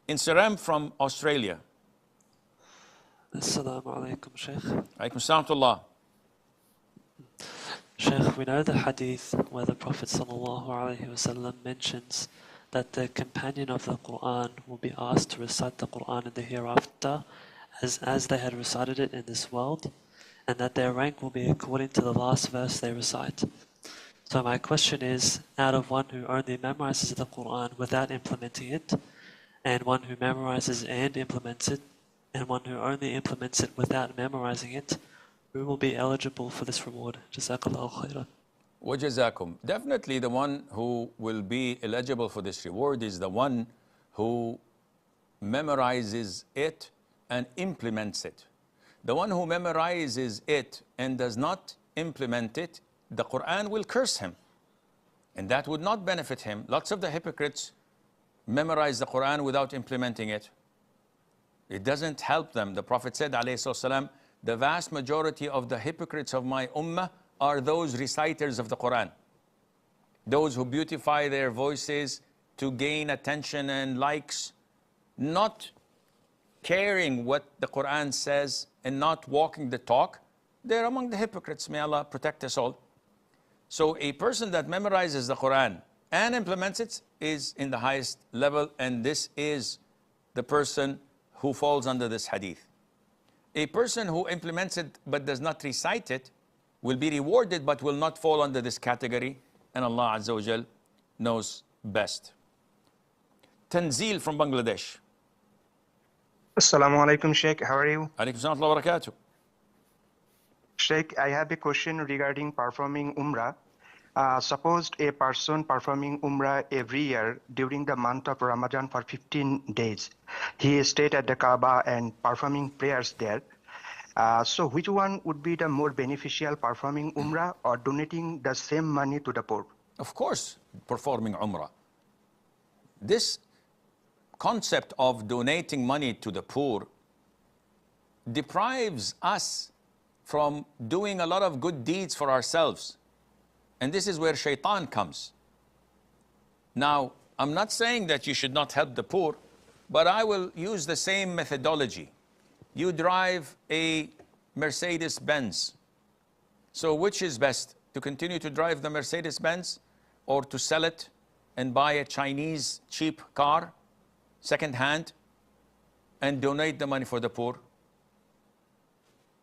In Saram from Australia. Assalamu alaikum, Sheikh. Alaikum salam. Sheikh, we know the hadith where the Prophet ﷺ mentions that the companion of the Quran will be asked to recite the Quran in the hereafter as they had recited it in this world, and that their rank will be according to the last verse they recite. So my question is, out of one who only memorizes the Quran without implementing it, and one who memorizes and implements it, and one who only implements it without memorizing it, who will be eligible for this reward? Jazakallahu khairan. Wajazakum. Definitely the one who will be eligible for this reward is the one who memorizes it and implements it. The one who memorizes it and does not implement it, the Quran will curse him. And that would not benefit him. Lots of the hypocrites memorize the Quran without implementing it. It doesn't help them. The Prophet said, alayhi salam, the vast majority of the hypocrites of my ummah are those reciters of the Quran. Those who beautify their voices to gain attention and likes, not caring what the Quran says and not walking the talk. They're among the hypocrites. May Allah protect us all. So a person that memorizes the Quran and implements it is in the highest level, and this is the person who falls under this hadith. A person who implements it but does not recite it will be rewarded but will not fall under this category, and Allah Azza wa Jal knows best. Tanzil from Bangladesh. Assalamu alaikum, Sheikh. How are you? Alaikum salam wa barakatuh. Sheikh, I have a question regarding performing Umrah. Suppose a person performing Umrah every year during the month of Ramadan for 15 days. He stayed at the Kaaba and performing prayers there. So which one would be the more beneficial, performing Umrah or donating the same money to the poor? Of course, performing Umrah. This concept of donating money to the poor deprives us from doing a lot of good deeds for ourselves. And this is where shaitan comes. Now, I'm not saying that you should not help the poor, but I will use the same methodology. You drive a Mercedes-Benz. So which is best? To continue to drive the Mercedes-Benz or to sell it and buy a Chinese cheap car, second-hand, and donate the money for the poor?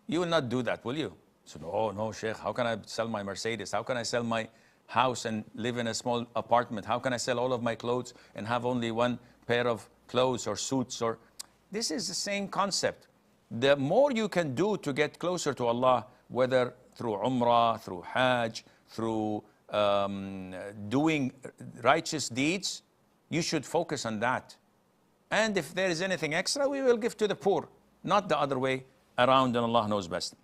You will not do that, will you? So, oh no, Sheikh, how can I sell my Mercedes? How can I sell my house and live in a small apartment? How can I sell all of my clothes and have only one pair of clothes or suits? Or this is the same concept. The more you can do to get closer to Allah, whether through Umrah, through Hajj, through doing righteous deeds, you should focus on that. And if there is anything extra, we will give to the poor, not the other way around, and Allah knows best.